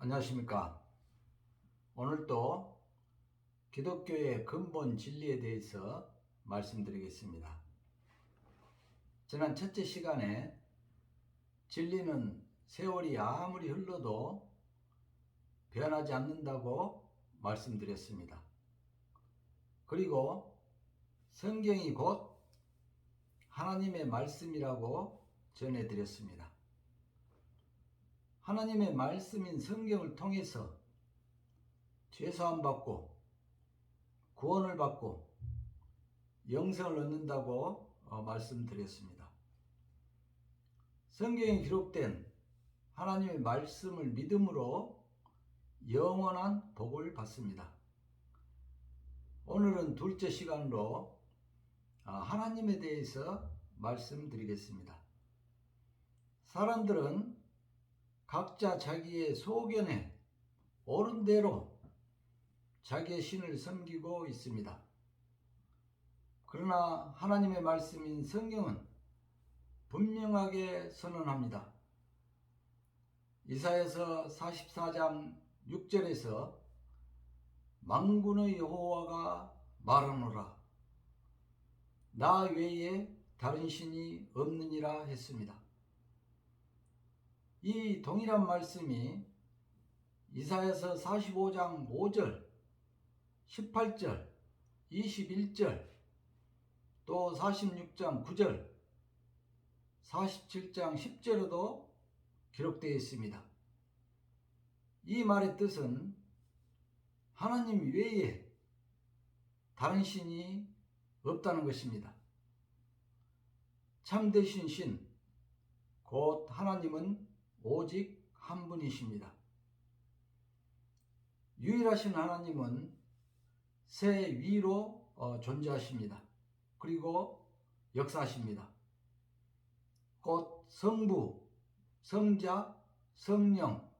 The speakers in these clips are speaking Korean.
안녕하십니까. 오늘도 기독교의 근본 진리에 대해서 말씀드리겠습니다. 지난 첫째 시간에 진리는 세월이 아무리 흘러도 변하지 않는다고 말씀드렸습니다. 그리고 성경이 곧 하나님의 말씀이라고 전해드렸습니다. 하나님의 말씀인 성경을 통해서 죄사함 받고 구원을 받고 영생을 얻는다고 말씀드렸습니다. 성경에 기록된 하나님의 말씀을 믿음으로 영원한 복을 받습니다. 오늘은 둘째 시간으로 하나님에 대해서 말씀드리겠습니다. 사람들은 각자 자기의 소견에 옳은 대로 자기의 신을 섬기고 있습니다. 그러나 하나님의 말씀인 성경은 분명하게 선언합니다. 이사야서 44장 6절에서 만군의 여호와가 말하노라 나 외에 다른 신이 없느니라 했습니다. 이 동일한 말씀이 이사야서 45장 5절, 18절, 21절, 또 46장 9절, 47장 10절에도 기록되어 있습니다. 이 말의 뜻은 하나님 외에 다른 신이 없다는 것입니다. 참되신 신, 곧 하나님은 오직 한 분이십니다. 유일하신 하나님은 새 위로 존재하십니다. 그리고 역사하십니다. 곧 성부, 성자, 성령,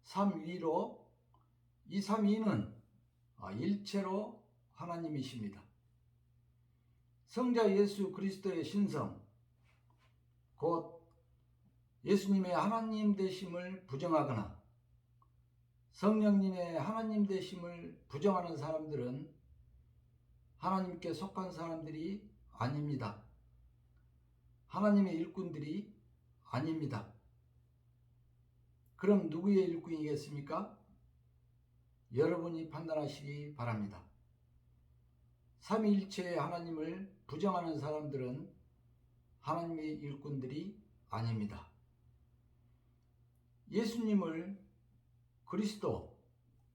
삼위로 이 삼위는 일체로 하나님이십니다. 성자 예수 그리스도의 신성, 곧 예수님의 하나님 되심을 부정하거나 성령님의 하나님 되심을 부정하는 사람들은 하나님께 속한 사람들이 아닙니다. 하나님의 일꾼들이 아닙니다. 그럼 누구의 일꾼이겠습니까? 여러분이 판단하시기 바랍니다. 삼위일체의 하나님을 부정하는 사람들은 하나님의 일꾼들이 아닙니다. 예수님을 그리스도,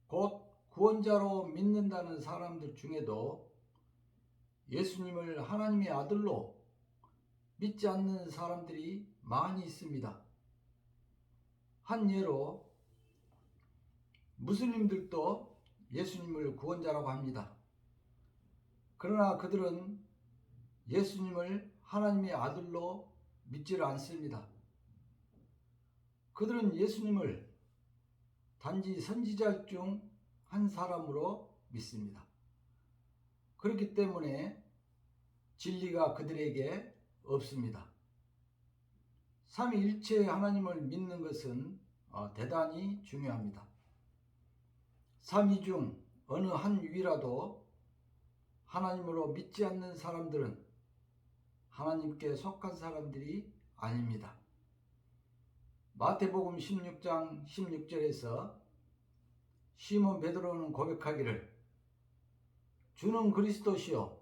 곧 구원자로 믿는다는 사람들 중에도 예수님을 하나님의 아들로 믿지 않는 사람들이 많이 있습니다. 한 예로 무슬림들도 예수님을 구원자라고 합니다. 그러나 그들은 예수님을 하나님의 아들로 믿지를 않습니다. 그들은 예수님을 단지 선지자 중 한 사람으로 믿습니다. 그렇기 때문에 진리가 그들에게 없습니다. 삼위일체의 하나님을 믿는 것은 대단히 중요합니다. 삼위 중 어느 한 위라도 하나님으로 믿지 않는 사람들은 하나님께 속한 사람들이 아닙니다. 마태복음 16장 16절에서 시몬 베드로는 고백하기를 주는 그리스도시요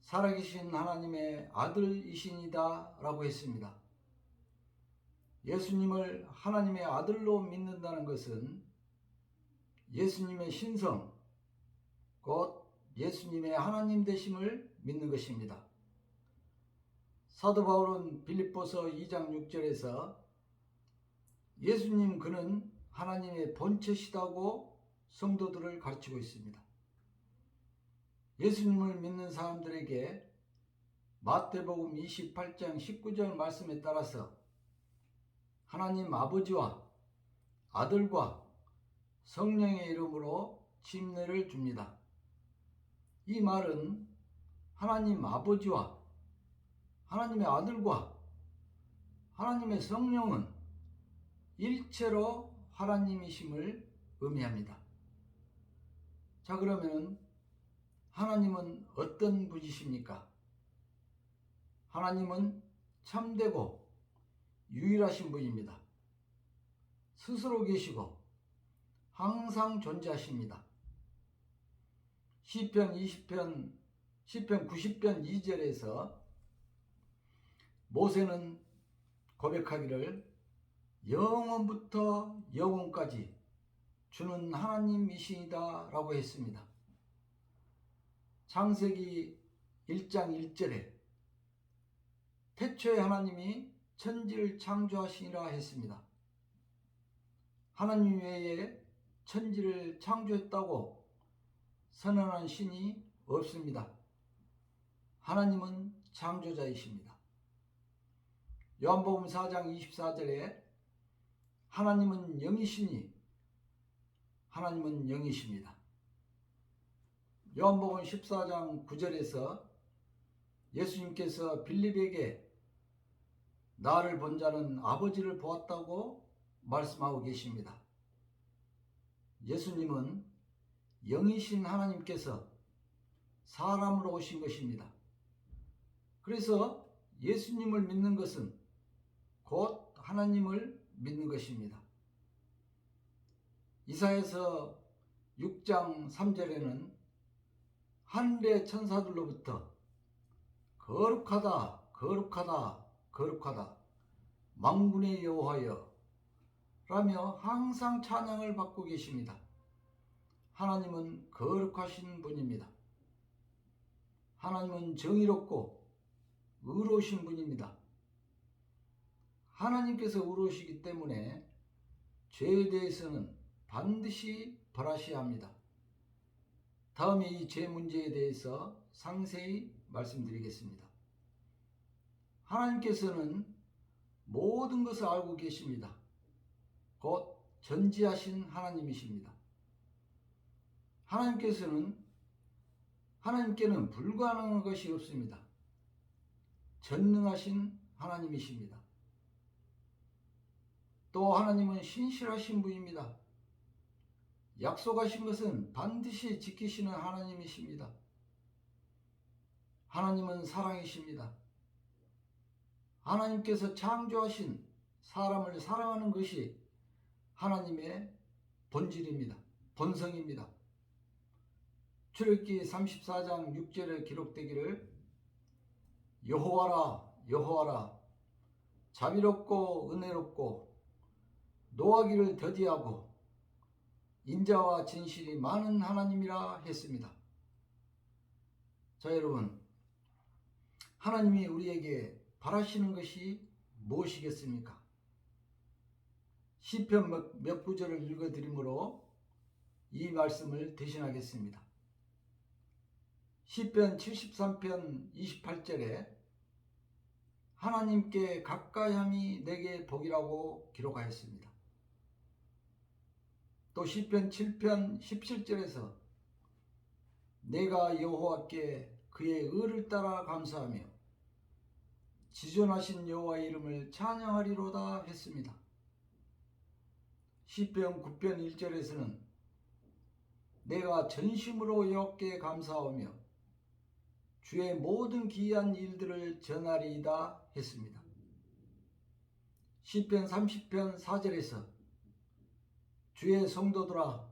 살아계신 하나님의 아들이시니다 라고 했습니다. 예수님을 하나님의 아들로 믿는다는 것은 예수님의 신성, 곧 예수님의 하나님 되심을 믿는 것입니다. 사도 바울은 빌립보서 2장 6절에서 예수님 그는 하나님의 본체시다고 성도들을 가르치고 있습니다. 예수님을 믿는 사람들에게 마태복음 28장 19절 말씀에 따라서 하나님 아버지와 아들과 성령의 이름으로 침례를 줍니다. 이 말은 하나님 아버지와 하나님의 아들과 하나님의 성령은 일체로 하나님이심을 의미합니다. 자, 그러면 하나님은 어떤 분이십니까? 하나님은 참되고 유일하신 분입니다. 스스로 계시고 항상 존재하십니다. 시편 90편 2절에서 모세는 고백하기를 영원부터 영원까지 주는 하나님이시이다 라고 했습니다. 창세기 1장 1절에 태초에 하나님이 천지를 창조하시니라 했습니다. 하나님 외에 천지를 창조했다고 선언한 신이 없습니다. 하나님은 창조자이십니다. 요한복음 4장 24절에 하나님은 영이시니 하나님은 영이십니다. 요한복음 14장 9절에서 예수님께서 빌립에게 나를 본 자는 아버지를 보았다고 말씀하고 계십니다. 예수님은 영이신 하나님께서 사람으로 오신 것입니다. 그래서 예수님을 믿는 것은 곧 하나님을 믿는 것입니다. 이사야서 6장 3절에는 하늘의 천사들로부터 거룩하다 거룩하다 거룩하다 만군의 여호와여 라며 항상 찬양을 받고 계십니다. 하나님은 거룩하신 분입니다. 하나님은 정의롭고 의로우신 분입니다. 하나님께서 의로우시기 때문에 죄에 대해서는 반드시 벌하셔야 합니다. 다음에 이 죄 문제에 대해서 상세히 말씀드리겠습니다. 하나님께서는 모든 것을 알고 계십니다. 곧 전지하신 하나님이십니다. 하나님께는 불가능한 것이 없습니다. 전능하신 하나님이십니다. 또 하나님은 신실하신 분입니다. 약속하신 것은 반드시 지키시는 하나님이십니다. 하나님은 사랑이십니다. 하나님께서 창조하신 사람을 사랑하는 것이 하나님의 본질입니다. 본성입니다. 출애굽기 34장 6절에 기록되기를 여호와라 여호와라 자비롭고 은혜롭고 노하기를 더디하고 인자와 진실이 많은 하나님이라 했습니다. 자, 여러분, 하나님이 우리에게 바라시는 것이 무엇이겠습니까? 시편 몇 구절을 읽어드리므로 이 말씀을 대신하겠습니다. 시편 73편 28절에 하나님께 가까이함이 내게 복이라고 기록하였습니다. 또 시편 7편 17절에서 내가 여호와께 그의 의를 따라 감사하며 지존하신 여호와의 이름을 찬양하리로다 했습니다. 시편 9편 1절에서는 내가 전심으로 여호와께 감사하며 주의 모든 기이한 일들을 전하리이다 했습니다. 시편 30편 4절에서 주의 성도들아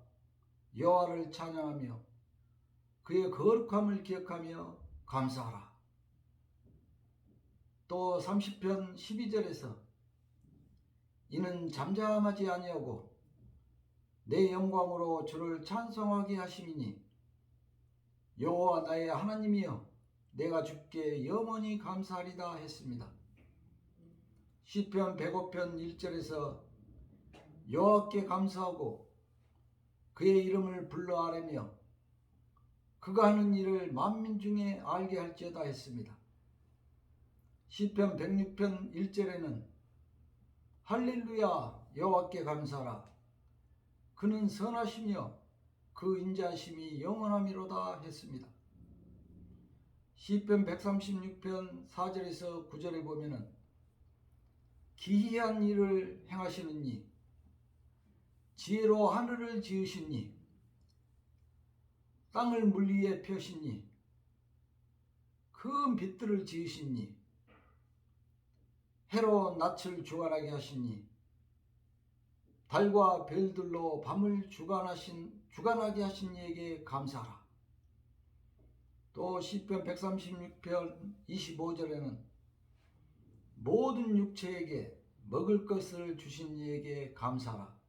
여호와를 찬양하며 그의 거룩함을 기억하며 감사하라. 또 30편 12절에서 이는 잠잠하지 아니하고 내 영광으로 주를 찬송하게 하심이니 여호와 나의 하나님이여 내가 주께 영원히 감사하리다 했습니다. 시편 105편 1절에서 여호와께 감사하고 그의 이름을 불러 아뢰며 그가 하는 일을 만민 중에 알게 할지어다 했습니다. 시편 106편 1절에는 할렐루야 여호와께 감사하라 그는 선하시며 그 인자하심이 영원함이로다 했습니다. 시편 136편 4절에서 9절에 보면은 기이한 일을 행하시는 이 지혜로 하늘을 지으시니 땅을 물 위에 펴시니 큰 빛들을 지으시니 해로 낯을 주관하게 하시니 달과 별들로 밤을 주관하게 하신 이에게 감사하라. 또 시편 136편 25절에는 모든 육체에게 먹을 것을 주신 이에게 감사하라.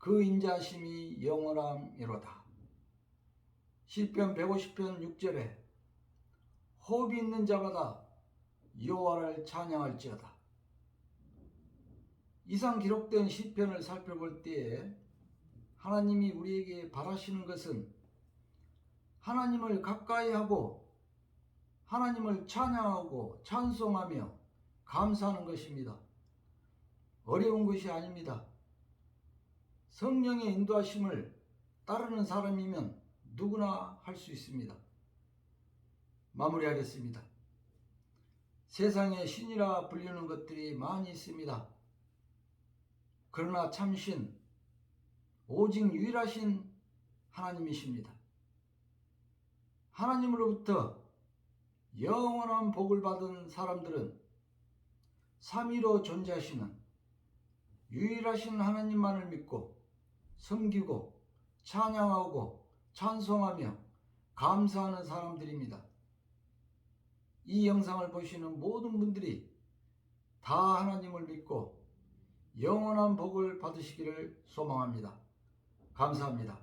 그 인자심이 영원함이로다. 시편 150편 6절에 호흡이 있는 자마다 여호와를 찬양할지어다. 이상 기록된 시편을 살펴볼 때에 하나님이 우리에게 바라시는 것은 하나님을 가까이 하고 하나님을 찬양하고 찬송하며 감사하는 것입니다. 어려운 것이 아닙니다. 성령의 인도하심을 따르는 사람이면 누구나 할 수 있습니다. 마무리하겠습니다. 세상에 신이라 불리는 것들이 많이 있습니다. 그러나 참신, 오직 유일하신 하나님이십니다. 하나님으로부터 영원한 복을 받은 사람들은 삼위로 존재하시는 유일하신 하나님만을 믿고 섬기고 찬양하고 찬송하며 감사하는 사람들입니다. 이 영상을 보시는 모든 분들이 다 하나님을 믿고 영원한 복을 받으시기를 소망합니다. 감사합니다.